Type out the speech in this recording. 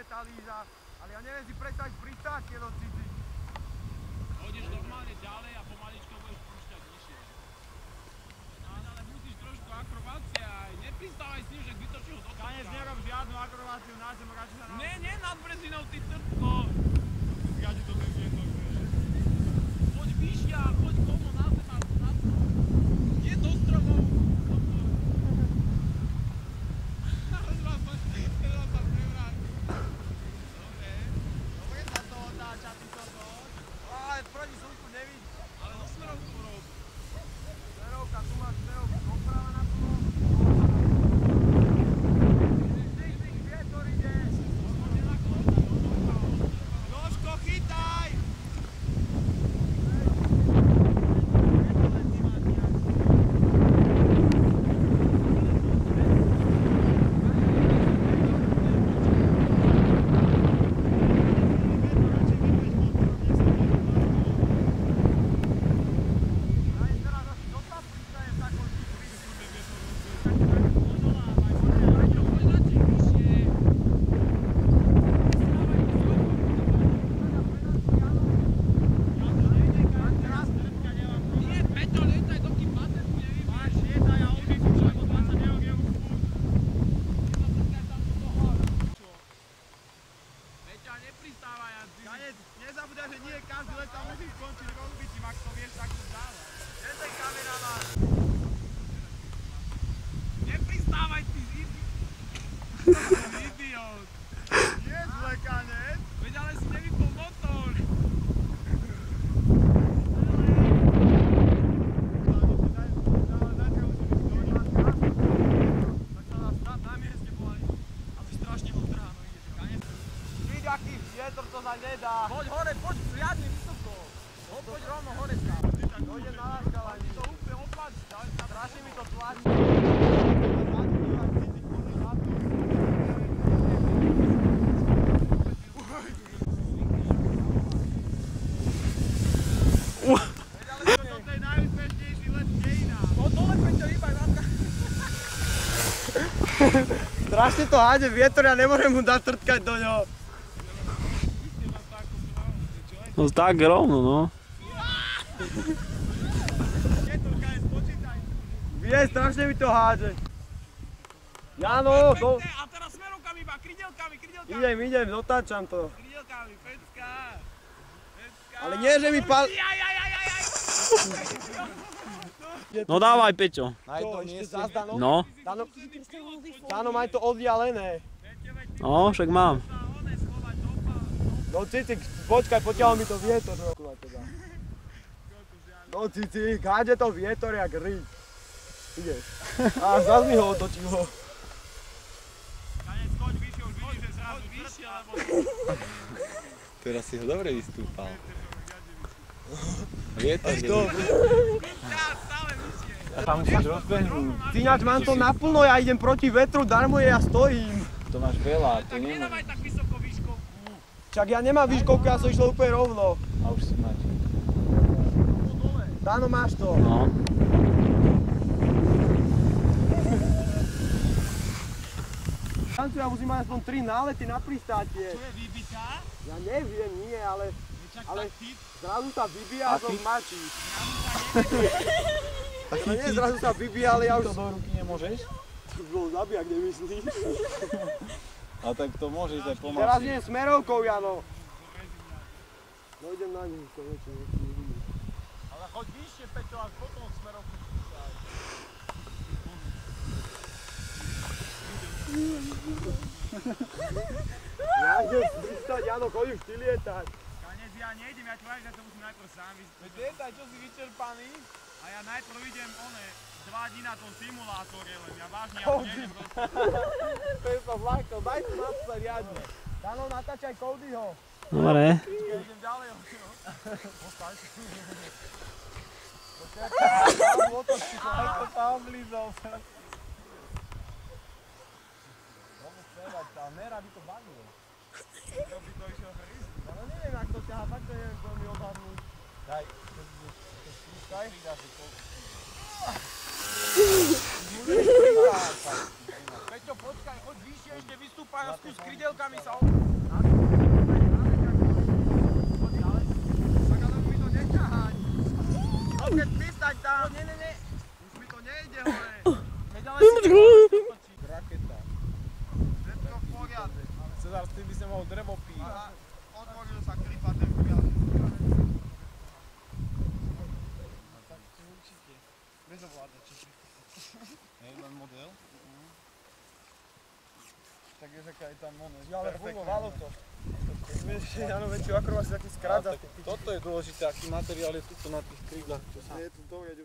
tá líza, ale ja neviem si predstaviť pristáť, keď ho cítiť. Pôjdeš normálne ďalej a pomaličko budeš púšťať nižšie. Ale musíš trošku akrobácia aj nepristávaj s tým, že vytočí ho do trtka. Kanec nerob žiadnu akrobáciu na zem, radšej sa na... Nie nad brezinou, ty trtko. Zgadí to bez jedno. Poď vyššia, poď komu na zem a na to. Nie do stromov. Ale proti slnku nevidíš. Ale do smerovku rob. Smerovka, tu máš smerovku doprava na plno. Vietor ide. Jožko, chytaj! Nezabúdaj, že nie každý let tam musí skončiť v odbytím, ak to vieš, tak to dáva. Kde ten kameraman? Nepristávaj, ty idiot. Nie zlekanec. Veď ale si nevypol motor. Tak sa nás na mieste povali, aby strašne bol trháno ide. Vidí, aký vietor, to sa nedá. Poď hore, poď riadne vysoko. Poď rovno hore tam. Dojde na láškavanie. To úplne opáč. Strašne mi to tlačí. Toto je najúspešnejší let v dejinách. No dole Peťo, hýbaj vátka. Strašne to háde vietor, ja nemôžem mu dať trtkať do ňoho. No tak rovno, no. Vie, strašne mi to háže. Jano, do... A teraz smerovkami iba, krydelkami. Idem, dotáčam to. Krydelkami, pecka. Ale nie, že mi pal... No dávaj, Peťo. To ešte zás Dano. No. Dano, maj to oddialené. No, však mám. No Cicik, počkaj, potiaľ mi to vietor. No Cicik, háde to vietor jak ryb. Ideš. A zás mi ho otočil ho. Kanec, skoč vyššie, už vidíš, že zrazu vyššie, lebo... Teraz si ho dobre vystúpal. Vietor je tam musíš rozbehnúť. Tyňač, mám to naplno, ja idem proti vetru, darmo je, ja stojím. To máš veľa, to Tak nemôžeš. nedávaj tak vysoko výškovku. Čak ja nemám výškovku, ja som išiel úplne rovno. A už si máš. Dano, máš to. No. Tancu, ja musím mať aspoň 3 nálety na pristátie. Čo je výbita? Ja neviem, nie, ale zrazu sa vybíja a som mačí. No nie, zrazu sa vybíja, ale ja už... To do ruky nemôžeš? To už bol zabijak, nemyslíš? A tak to môžeš aj pomáčiť. Teraz idem smerovkou, Jano. No idem na ním, konečne. Ale choď vyššie, Peťo, až potom smerovku spúšťaj. Ja idem spúšťať, Jano, chodím vždy lietať. Kanec, ja nejdem, ja ti hovorím, že to musím najprv sám vyspúšťať. Lietaj, čo si vyčerpaný? A ja najprv idem 2 dní na tom simulátore, len ja vážne, ja tu nejdem proste. To je to vláko, daj tu napsať riadne. Dano, natáčaj Codyho. Dobre. Ja idem ďalej, Postaň. Ako sa oblízol. Dobre spevať, tá mera by to bavilo. To by to išiel hryzť. Ale neviem, ak to ťaha, tak to neviem veľmi odhadnúť. Daj, keď budeš to spúšťaj. Pridáš si koľko. Peťo, počkaj, choď vyššie, ešte vystúpaj a skús krydelkami sa No keď pristaň tam. Ne. Už mi to nejde hore. Raketa. Všetko v poriadne. Cezar, ty by si mohol drevo piť. Otvoril sa kripa, ten poriadne. Tak to určite. Bez ovládača. Len model. Tak je, že aj tam ono. Ale fungovalo to. Áno, väčšiu akrobáciu taký skrát. Toto je dôležité, aký materiál je tuto na tých krídlach. Je to dobre,